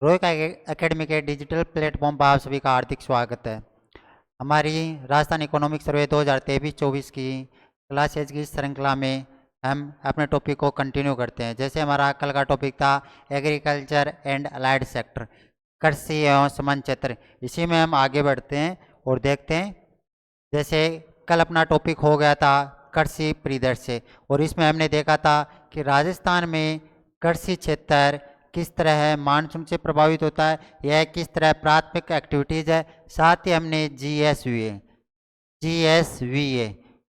Rohit academy के digital platform पर आप सभी का हार्दिक स्वागत है। हमारी राजस्थान इकोनॉमिक सर्वे 2023-24 की क्लास एज की श्रृंखला में हम अपने टॉपिक को कंटिन्यू करते हैं। जैसे हमारा कल का टॉपिक था एग्रीकल्चर एंड अलाइड सेक्टर, कृषि एवं समान क्षेत्र। इसी में हम आगे बढ़ते हैं और देखते हैं। जैसे कल अपना टॉपिक हो गया था कृषि परिदृश्य, और इसमें हमने देखा था कि राजस्थान में कृषि क्षेत्र किस तरह मानसून से प्रभावित होता है, यह किस तरह प्राथमिक एक्टिविटीज़ है। साथ ही हमने जीएसवीए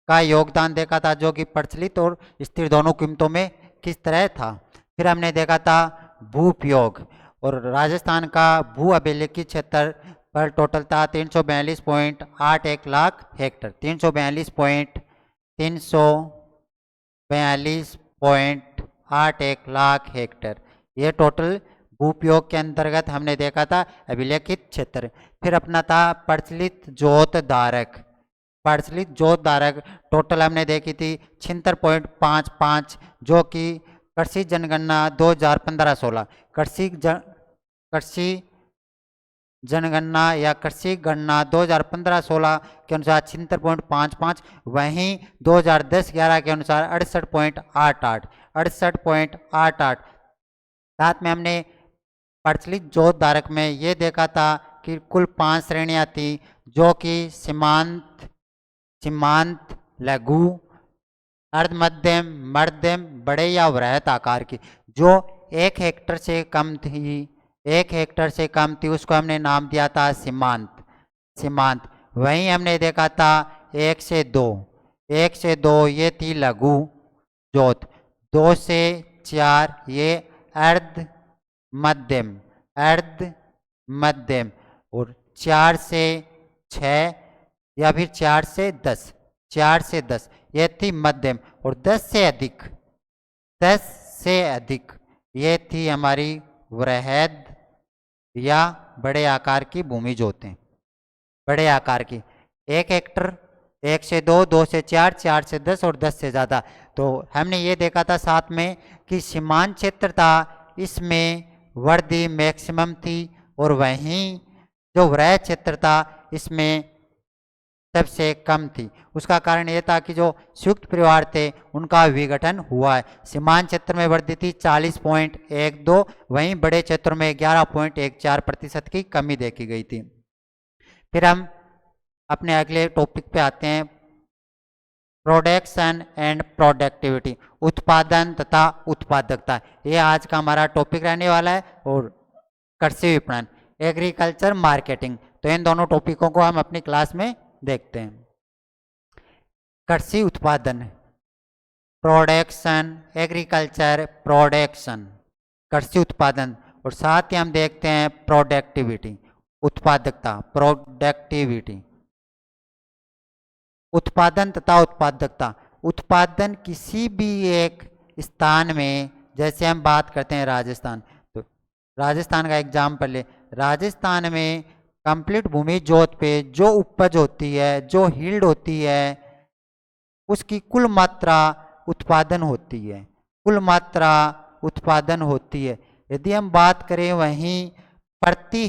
का योगदान देखा था, जो कि प्रचलित और स्थिर दोनों कीमतों में किस तरह था। फिर हमने देखा था भू उपयोग, और राजस्थान का भू अभिलेखित क्षेत्र पर टोटल था 342.81 लाख हेक्टर। 342.81 लाख हेक्टर, ये टोटल भूपयोग के अंतर्गत हमने देखा था अभिलेखित क्षेत्र। फिर अपना था प्रचलित जोत धारक। टोटल हमने देखी थी 76.55, जो कि कृषि जनगणना 2015-16 कृषि जनगणना या कृषि गणना 2015-16 के अनुसार 76.55, वहीं 2010-11 के अनुसार 68.88। साथ में हमने प्रचलित जोत धारक में ये देखा था कि कुल 5 श्रेणियां थी, जो कि सीमांत, लघु, अर्ध मध्यम, मध्यम, बड़े या वृहत आकार की। जो 1 हेक्टर से कम थी उसको हमने नाम दिया था सीमांत। वहीं हमने देखा था 1 से 2 ये थी लघु जोत, 2 से 4 ये अर्ध मध्यम, और 4 से 6 या फिर 4 से 10 ये थी मध्यम, और 10 से अधिक ये थी हमारी वृहद या बड़े आकार की भूमि जोतें। बड़े आकार की 1 हेक्टर, 1 से 2, 2 से 4, 4 से 10 और 10 से ज़्यादा। तो हमने ये देखा था साथ में कि सीमांत क्षेत्र था, इसमें वृद्धि मैक्सिमम थी, और वहीं जो वृहद क्षेत्र था इसमें सबसे कम थी। उसका कारण ये था कि जो संयुक्त परिवार थे उनका विघटन हुआ है। सीमांत क्षेत्र में वृद्धि थी 40.12, वहीं बड़े क्षेत्रों में 11.14% की कमी देखी गई थी। फिर हम अपने अगले टॉपिक पे आते हैं, प्रोडक्शन एंड प्रोडक्टिविटी, उत्पादन तथा उत्पादकता। ये आज का हमारा टॉपिक रहने वाला है। और कृषि विपणन, एग्रीकल्चर मार्केटिंग, तो इन दोनों टॉपिकों को हम अपनी क्लास में देखते हैं। कृषि उत्पादन, प्रोडक्शन, एग्रीकल्चर प्रोडक्शन, कृषि उत्पादन, और साथ ही हम देखते हैं प्रोडक्टिविटी, उत्पादकता, प्रोडक्टिविटी। उत्पादन तथा उत्पादकता, उत्पादन किसी भी एक स्थान में, जैसे हम बात करते हैं राजस्थान, तो राजस्थान का एग्जाम्पल ले। राजस्थान में कंप्लीट भूमि जोत पे जो उपज होती है, जो यील्ड होती है, उसकी कुल मात्रा उत्पादन होती है। यदि हम बात करें वहीं प्रति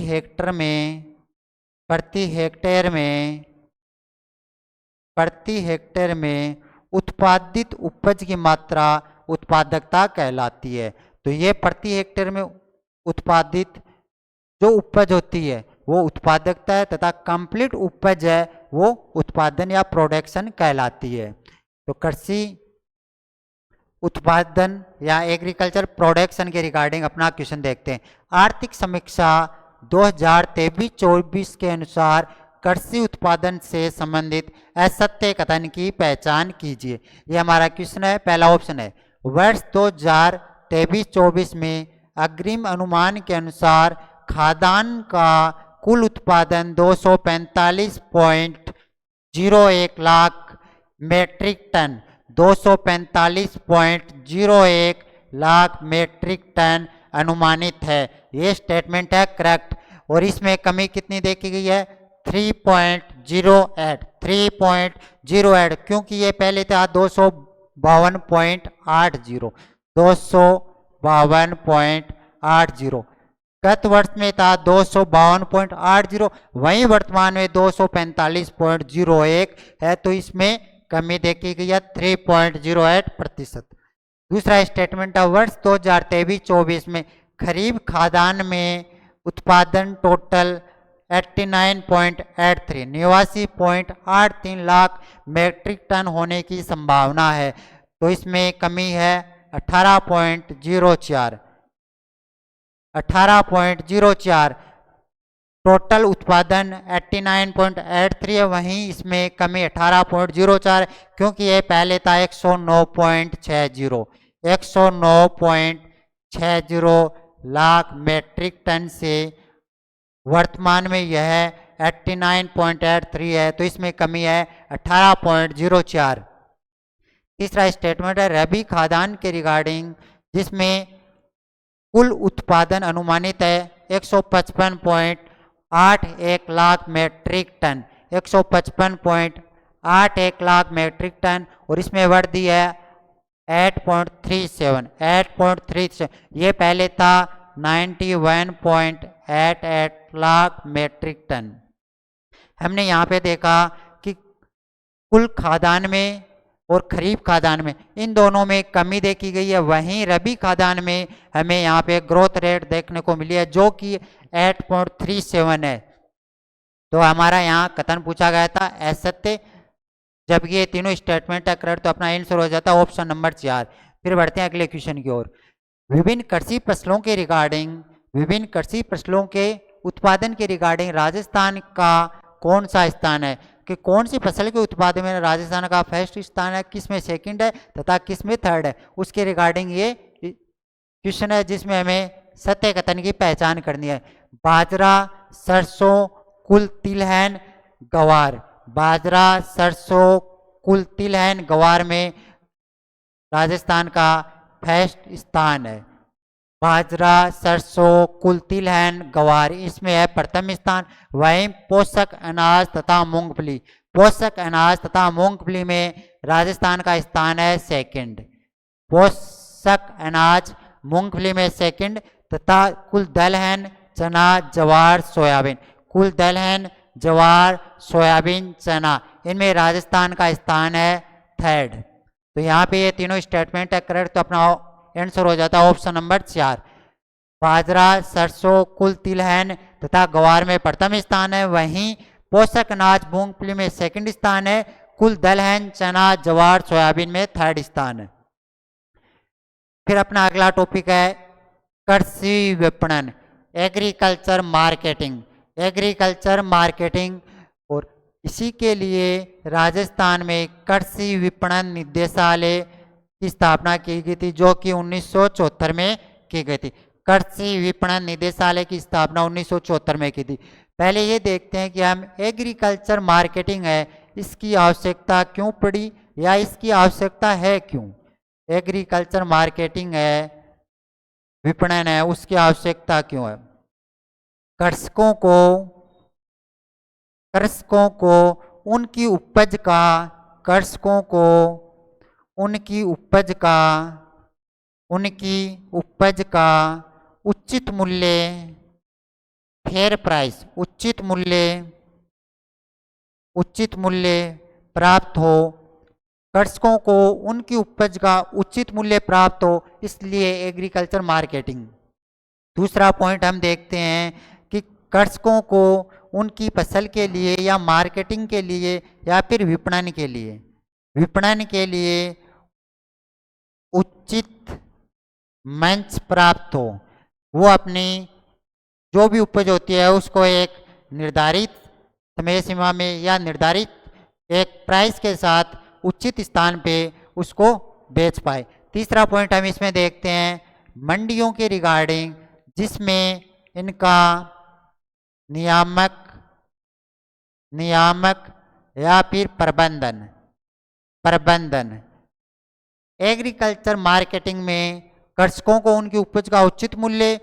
हेक्टेयर में उत्पादित उपज की मात्रा उत्पादकता कहलाती है। तो ये प्रति हेक्टेयर में उत्पादित जो उपज होती है वो उत्पादकता है, तथा कंप्लीट उपज है वो उत्पादन या प्रोडक्शन कहलाती है। तो कृषि उत्पादन या एग्रीकल्चर प्रोडक्शन के रिगार्डिंग अपना क्वेश्चन देखते हैं। आर्थिक समीक्षा 2023-24 के अनुसार कृषि उत्पादन से संबंधित असत्य कथन की पहचान कीजिए। ये हमारा क्वेश्चन है। पहला ऑप्शन है, वर्ष 2023-24 में अग्रिम अनुमान के अनुसार खाद्यान्न का कुल उत्पादन 245.01 lakh metric tonne, 245.01 lakh metric tonne अनुमानित है। ये स्टेटमेंट है करेक्ट। और इसमें कमी कितनी देखी गई है? 3.08, क्योंकि ये पहले था 252.80, गत वर्ष में था 252.80, वहीं वर्तमान में 245.01 है, तो इसमें कमी देखी गई है 3.08%। दूसरा स्टेटमेंट है वर्ष 2023-24 में खरीफ खाद्यान्न में उत्पादन टोटल 89.83 89.83 लाख मीट्रिक टन होने की संभावना है, तो इसमें कमी है 18.04। टोटल उत्पादन 89.83 है, वहीं इसमें कमी 18.04, क्योंकि ये पहले था 109.60 109.60 लाख मीट्रिक टन से वर्तमान में यह 89.83 है, तो इसमें कमी है 18.04। तीसरा स्टेटमेंट है रबी खाद्यान्न के रिगार्डिंग, जिसमें कुल उत्पादन अनुमानित है 155.81 lakh metric tonne 155.81 lakh metric tonne, और इसमें वृद्धि है 8.37 ये पहले था 91.88 लाख मीट्रिक टन। हमने यहाँ पे देखा कि कुल खाद्यान्न में और खरीफ खाद्यान्न में इन दोनों में कमी देखी गई है, वहीं रबी खाद्यान्न में हमें यहाँ पे ग्रोथ रेट देखने को मिली है जो कि 8.37 है। तो हमारा यहाँ कथन पूछा गया था असत्य, जब ये तीनों स्टेटमेंट है करेक्ट, तो अपना आंसर हो जाता है ऑप्शन नंबर 4। फिर बढ़ते हैं अगले क्वेश्चन की ओर। विभिन्न कृषि फसलों के रिगार्डिंग, विभिन्न कृषि फसलों के उत्पादन के रिगार्डिंग राजस्थान का कौन सा स्थान है, कि कौन सी फसल के उत्पादन में राजस्थान का फर्स्ट स्थान है, किस में सेकंड है तथा किस में थर्ड है, उसके रिगार्डिंग ये क्वेश्चन है, जिसमें हमें सत्य कथन की पहचान करनी है। बाजरा, सरसों, कुल तिलहन, गवार। बाजरा, सरसों, कुल तिलहन, गवार में राजस्थान का फर्स्ट स्थान है। बाजरा, सरसों, कुल तिलहन, गवार, इसमें है प्रथम स्थान। वहीं पोषक अनाज तथा मूंगफली, पोषक अनाज तथा मूंगफली में राजस्थान का स्थान है सेकंड। पोषक अनाज मूंगफली में सेकंड, तथा कुल दलहन, चना, जवार, सोयाबीन, कुल दलहन, जवार, सोयाबीन, चना, इनमें राजस्थान का स्थान है थर्ड। तो यहाँ पे ये तीनों स्टेटमेंट है करेक्ट, तो अपना आंसर हो जाता है ऑप्शन नंबर 4। बाजरा, सरसों, कुल तिलहन तथा गवार में प्रथम स्थान है, वहीं पोषक अनाज मूंगफली में सेकंड स्थान है, कुल दलहन, चना, जवार, सोयाबीन में थर्ड स्थान है। फिर अपना अगला टॉपिक है कृषि विपणन, एग्रीकल्चर मार्केटिंग। एग्रीकल्चर मार्केटिंग, और इसी के लिए राजस्थान में कृषि विपणन निदेशालय की स्थापना की गई थी, जो कि 1974 में की गई थी। कृषि विपणन निदेशालय की स्थापना 1974 में की थी। पहले ये देखते हैं कि हम एग्रीकल्चर मार्केटिंग है, इसकी आवश्यकता क्यों पड़ी या इसकी आवश्यकता है क्यों। एग्रीकल्चर मार्केटिंग है, विपणन है, उसकी आवश्यकता क्यों है। कृषकों को उनकी उपज का, कृषकों को उनकी उपज का उचित मूल्य, फेयर प्राइस, उचित मूल्य प्राप्त हो। कृषकों को उनकी उपज का उचित मूल्य प्राप्त हो, इसलिए एग्रीकल्चर मार्केटिंग। दूसरा पॉइंट हम देखते हैं कि कृषकों को उनकी फसल के लिए या मार्केटिंग के लिए या फिर विपणन के लिए उचित मंच प्राप्त हो। वो अपनी जो भी उपज होती है उसको एक निर्धारित समय सीमा में या निर्धारित एक प्राइस के साथ उचित स्थान पे उसको बेच पाए। तीसरा पॉइंट हम इसमें देखते हैं मंडियों के रिगार्डिंग, जिसमें इनका नियामक या फिर प्रबंधन। एग्रीकल्चर मार्केटिंग में कृषकों को उनकी उपज का उचित मूल्य,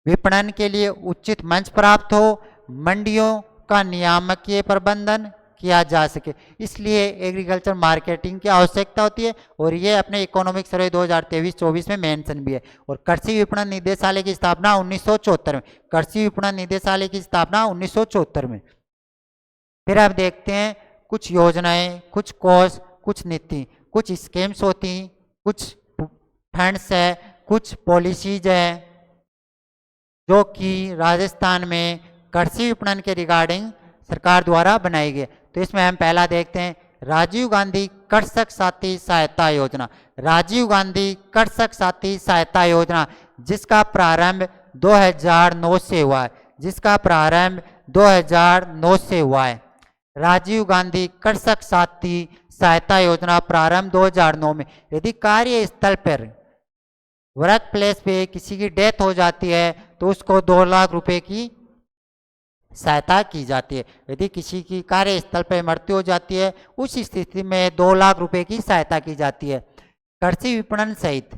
विपणन के लिए उचित मंच प्राप्त हो, मंडियों का नियामकीय प्रबंधन किया जा सके, इसलिए एग्रीकल्चर मार्केटिंग की आवश्यकता होती है और ये अपने इकोनॉमिक सर्वे 2023-24 में मेंशन भी है। और कृषि विपणन निदेशालय की स्थापना 1974 में, कृषि विपणन निदेशालय की स्थापना 1974 में। फिर आप देखते हैं कुछ योजनाएं, कुछ कोर्स, कुछ नीति, कुछ स्कीम्स होती, कुछ फंड्स है, कुछ पॉलिसीज है जो कि राजस्थान में कृषि विपणन के रिगार्डिंग सरकार द्वारा बनाई गई। तो इसमें हम पहला देखते हैं राजीव गांधी कृषक साथी सहायता योजना। राजीव गांधी कृषक साथी सहायता योजना जिसका प्रारंभ 2009 से हुआ है, जिसका प्रारंभ 2009 से हुआ है। राजीव गांधी कृषक साथी सहायता योजना प्रारंभ 2009 में। यदि कार्यस्थल पर वर्क प्लेस पे किसी की डेथ हो जाती है तो उसको 2 लाख रुपए की सहायता की जाती है। यदि किसी की कार्यस्थल पर मृत्यु हो जाती है उस स्थिति में 2 लाख रुपए की सहायता की जाती है। कृषि विपणन सहित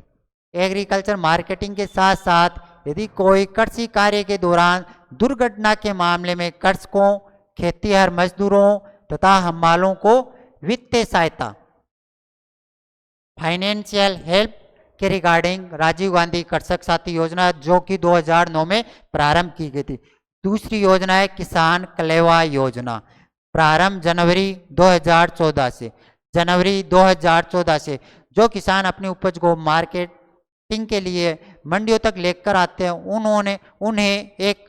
एग्रीकल्चर मार्केटिंग के साथ साथ यदि कोई कृषि कार्य के दौरान दुर्घटना के मामले में कृषकों, खेतीहर मजदूरों तथा हमालों को वित्तीय सहायता, फाइनेंशियल हेल्प के रिगार्डिंग राजीव गांधी कृषक साथी योजना जो कि 2009 में प्रारंभ की गई थी। दूसरी योजना है किसान कलेवा योजना, प्रारंभ जनवरी 2014 से, जनवरी 2014 से। जो किसान अपनी उपज को मार्केटिंग के लिए मंडियों तक लेकर आते हैं उन्हें एक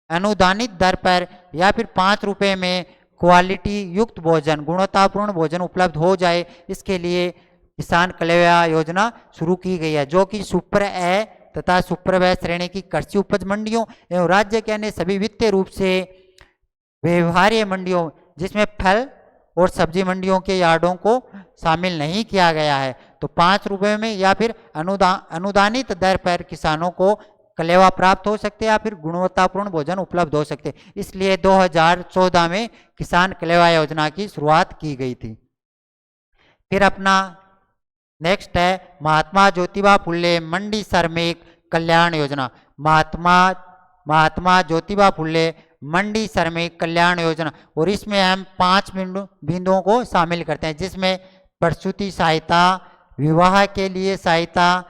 अनुदानित दर पर या फिर 5 रुपए में क्वालिटी युक्त भोजन, गुणवत्तापूर्ण भोजन उपलब्ध हो जाए, इसके लिए किसान कलेवा योजना शुरू की गई है जो कि सुपर ए तथा सुपर ब श्रेणी की कृषि उपज मंडियों एवं राज्य के अन्य सभी वित्तीय रूप से व्यवहार्य मंडियों जिसमें फल और सब्जी मंडियों के यार्डों को शामिल नहीं किया गया है तो 5 रुपए में या फिर अनुदानित दर पर किसानों को कलेवा प्राप्त हो सकते हैं या फिर गुणवत्तापूर्ण भोजन उपलब्ध हो सकते हैं। इसलिए 2014 में किसान कलेवा योजना की शुरुआत की गई थी। फिर अपना नेक्स्ट है महात्मा ज्योतिबा फुले मंडी श्रमिक कल्याण योजना। महात्मा ज्योतिबा फुले मंडी श्रमिक कल्याण योजना, और इसमें हम 5 बिंदुओं को शामिल करते हैं जिसमें प्रसूति सहायता, विवाह के लिए सहायता,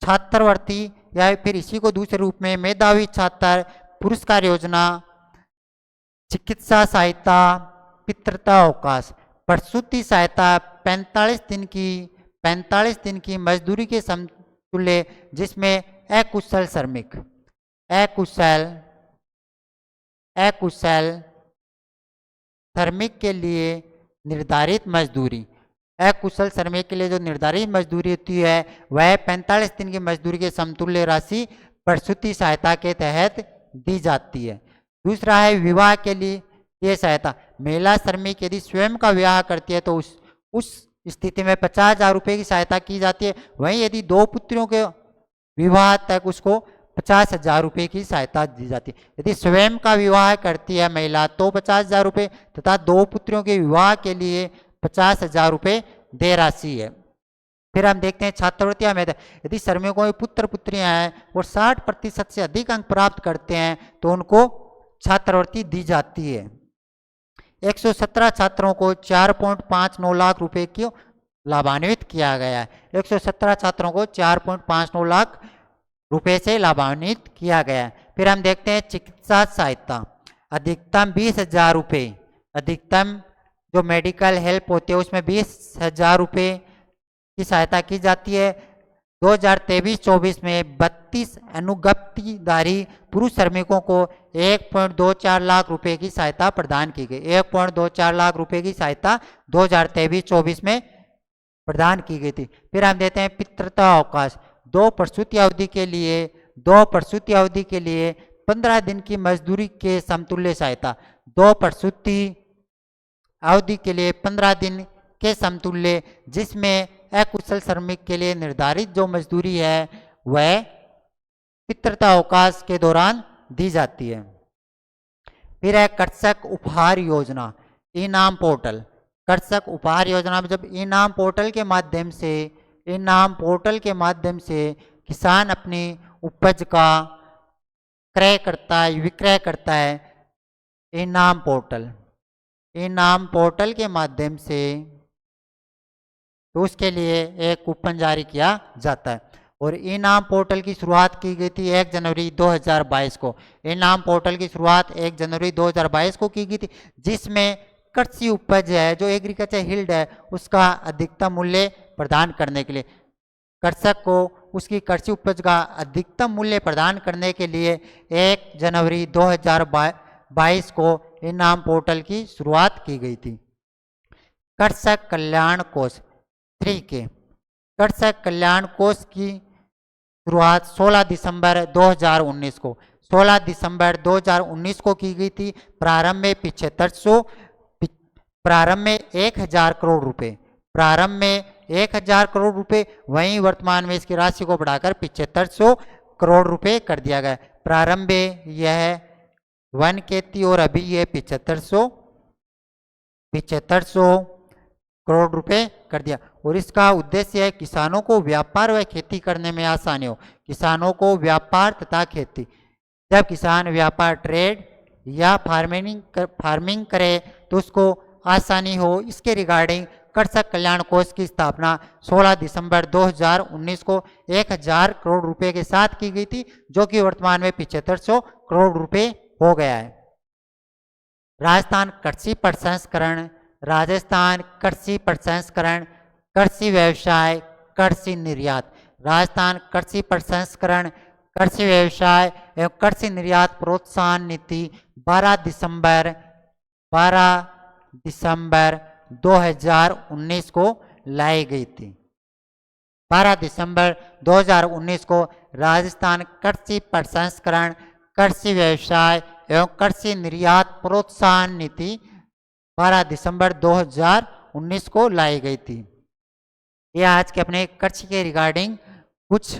छात्रवृत्ति या फिर इसी को दूसरे रूप में मेधावी छात्र पुरस्कार योजना, चिकित्सा सहायता, पितृत्व अवकाश। प्रसूति सहायता 45 दिन की मजदूरी के समतुल्य जिसमें अकुशल श्रमिक, अकुशल श्रमिक के लिए निर्धारित मजदूरी, अकुशल श्रमिक के लिए जो निर्धारित मजदूरी होती है वह 45 दिन की मजदूरी के समतुल्य राशि प्रसूति सहायता के तहत दी जाती है। दूसरा है विवाह के लिए ये सहायता। महिला श्रमिक यदि स्वयं का विवाह करती है तो उस स्थिति में 50,000 रुपये की सहायता की जाती है। वहीं यदि 2 पुत्रियों के विवाह तक उसको 50,000 रुपये की सहायता दी जाती है। यदि स्वयं का विवाह करती है महिला तो 50,000 रुपये तथा 2 पुत्रियों के विवाह के लिए 50,000 रुपये देय राशि है। फिर हम देखते हैं छात्रवृत्तियां में यदि श्रमिकों के पुत्र पुत्रियां हैं और 60% से अधिक अंक प्राप्त करते हैं तो उनको छात्रवृत्ति दी जाती है। 117 छात्रों को 4.59 लाख रुपए की लाभान्वित किया गया है। 117 छात्रों को 4.59 लाख रुपए से लाभान्वित किया गया है। फिर हम देखते हैं चिकित्सा सहायता, अधिकतम 20,000 रुपये, अधिकतम जो मेडिकल हेल्प होती है उसमें 20,000 रुपये की सहायता की जाती है। 2023-24 में 32 अनुज्ञप्तिधारी पुरुष श्रमिकों को 1.24 लाख रुपए की सहायता प्रदान की गई। 1.24 लाख रुपए की सहायता 2023-24 में प्रदान की गई थी। फिर हम देते हैं पितृत्व अवकाश। 2 प्रसूति अवधि के लिए 15 दिन की मजदूरी के समतुल्य सहायता। 2 प्रसूति अवधि के लिए 15 दिन के समतुल्य जिसमें अकुशल श्रमिक के लिए निर्धारित जो मजदूरी है वह पितृत्व अवकाश के दौरान दी जाती है। फिर है कृषक उपहार योजना, इनाम पोर्टल। कृषक उपहार योजना में जब इनाम पोर्टल के माध्यम से किसान अपनी उपज का विक्रय करता है इनाम पोर्टल, इनाम पोर्टल के माध्यम से तो उसके लिए एक कूपन जारी किया जाता है। और इनाम पोर्टल की शुरुआत की गई थी 1 जनवरी 2022 को। इनाम पोर्टल की शुरुआत 1 जनवरी 2022 को की गई थी, जिसमें कृषि उपज है जो एग्रीकल्चर हिल्ड है उसका अधिकतम मूल्य प्रदान करने के लिए, कृषक को उसकी कृषि उपज का अधिकतम मूल्य प्रदान करने के लिए 1 जनवरी 2022 को इनाम पोर्टल की शुरुआत की गई थी। कृषक कल्याण कोष 3 के कृषक कल्याण कोष की शुरुआत 16 दिसंबर 2019 को 16 दिसंबर 2019 को की गई थी। प्रारंभ में 1000 करोड़ रुपए, प्रारंभ में 1000 करोड़ रुपए, वहीं वर्तमान में इसकी राशि को बढ़ाकर 7500 करोड़ रुपए कर दिया गया। प्रारंभ में यह 1 के थी और अभी यह 7500 करोड़ रुपए कर दिया। और इसका उद्देश्य है किसानों को व्यापार व खेती करने में आसानी हो, किसानों को व्यापार तथा खेती, जब किसान व्यापार ट्रेड या फार्मिंग करे तो उसको आसानी हो, इसके रिगार्डिंग कृषक कल्याण कोष की स्थापना 16 दिसंबर 2019 को 1000 करोड़ रुपए के साथ की गई थी, जो कि वर्तमान में 7500 करोड़ रुपए हो गया है। राजस्थान कृषि प्रसंस्करण, राजस्थान कृषि प्रसंस्करण, कृषि व्यवसाय, कृषि निर्यात। राजस्थान कृषि प्रसंस्करण, कृषि व्यवसाय एवं कृषि निर्यात प्रोत्साहन नीति 12 दिसंबर 2019 को लाई गई थी। 12 दिसंबर 2019 को राजस्थान कृषि प्रसंस्करण, कृषि व्यवसाय एवं कृषि निर्यात प्रोत्साहन नीति 12 दिसंबर 2019 को लाई गई थी। ये आज के अपने कृषि के रिगार्डिंग कुछ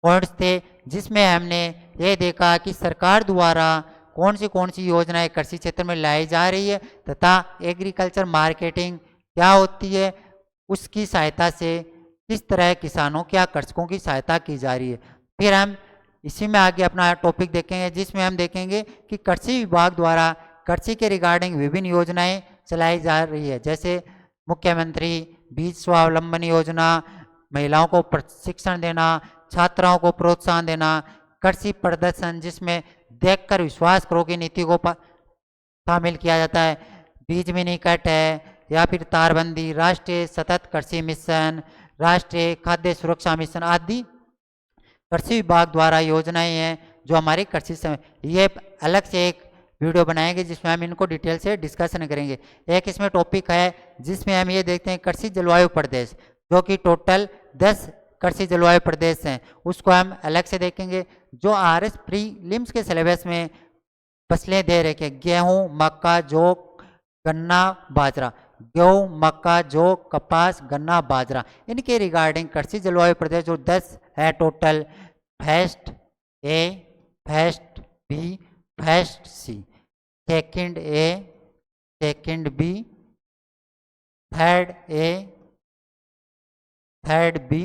पॉइंट्स थे, जिसमें हमने ये देखा कि सरकार द्वारा कौन सी योजनाएं कृषि क्षेत्र में लाई जा रही है तथा एग्रीकल्चर मार्केटिंग क्या होती है, उसकी सहायता से किस तरह किसानों क्या कृषकों की सहायता की जा रही है। फिर हम इसी में आगे अपना टॉपिक देखेंगे, जिसमें हम देखेंगे कि कृषि विभाग द्वारा कृषि के रिगार्डिंग विभिन्न योजनाएं चलाई जा रही है, जैसे मुख्यमंत्री बीज स्वावलंबन योजना, महिलाओं को प्रशिक्षण देना, छात्राओं को प्रोत्साहन देना, कृषि प्रदर्शन जिसमें देखकर विश्वास करो की नीति को शामिल किया जाता है, बीज मिनीकट है या फिर तारबंदी, राष्ट्रीय सतत कृषि मिशन, राष्ट्रीय खाद्य सुरक्षा मिशन आदि कृषि विभाग द्वारा योजनाएं हैं जो हमारी कृषि समय, ये अलग से एक वीडियो बनाएंगे जिसमें हम इनको डिटेल से डिस्कशन करेंगे। एक इसमें टॉपिक है जिसमें हम ये देखते हैं कृषि जलवायु प्रदेश, जो कि टोटल 10 कृषि जलवायु प्रदेश हैं, उसको हम अलग से देखेंगे। जो आरएस प्रीलिम्स के सिलेबस में फसलें दे रखे, गेहूं, मक्का, जौ, गन्ना, बाजरा, गेहूं, मक्का, जौ, कपास, गन्ना, बाजरा, इनके रिगार्डिंग कृषि जलवायु प्रदेश जो 10 है total, first A, first B, first C, second A, second B, third A, third B,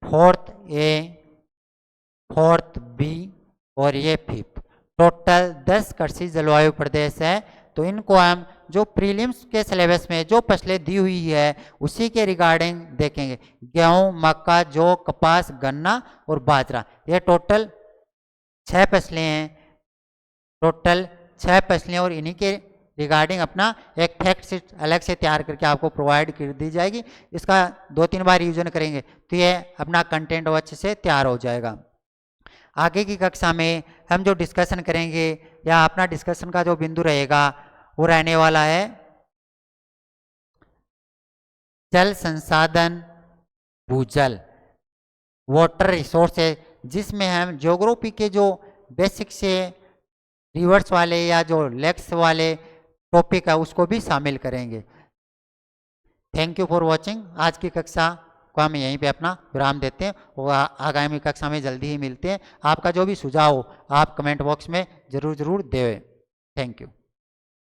fourth A, fourth B और ये फिफ्थ, टोटल 10 कृषि जलवायु प्रदेश है। तो इनको हम जो प्रीलिम्स के सिलेबस में जो फसलें दी हुई है उसी के रिगार्डिंग देखेंगे, गेहूं, मक्का, जौ, कपास, गन्ना और बाजरा, ये टोटल 6 फसलें हैं, टोटल 6 फसलें, और इन्हीं के रिगार्डिंग अपना एक फैक्ट शीट अलग से तैयार करके आपको प्रोवाइड कर दी जाएगी। इसका 2-3 बार रिवीजन करेंगे तो ये अपना कंटेंट अच्छे से तैयार हो जाएगा। आगे की कक्षा में हम जो डिस्कशन करेंगे या अपना डिस्कशन का जो बिंदु रहेगा वो रहने वाला है जल संसाधन, भूजल, वाटर रिसोर्सेज, जिसमें हम ज्योग्राफी के जो बेसिक से रिवर्स वाले या जो लेक्स वाले टॉपिक है उसको भी शामिल करेंगे। Thank you for watching. आज की कक्षा को हम यहीं पे अपना विराम देते हैं और आगामी कक्षा में जल्दी ही मिलते हैं। आपका जो भी सुझाव हो आप कमेंट बॉक्स में जरूर दें। Thank you.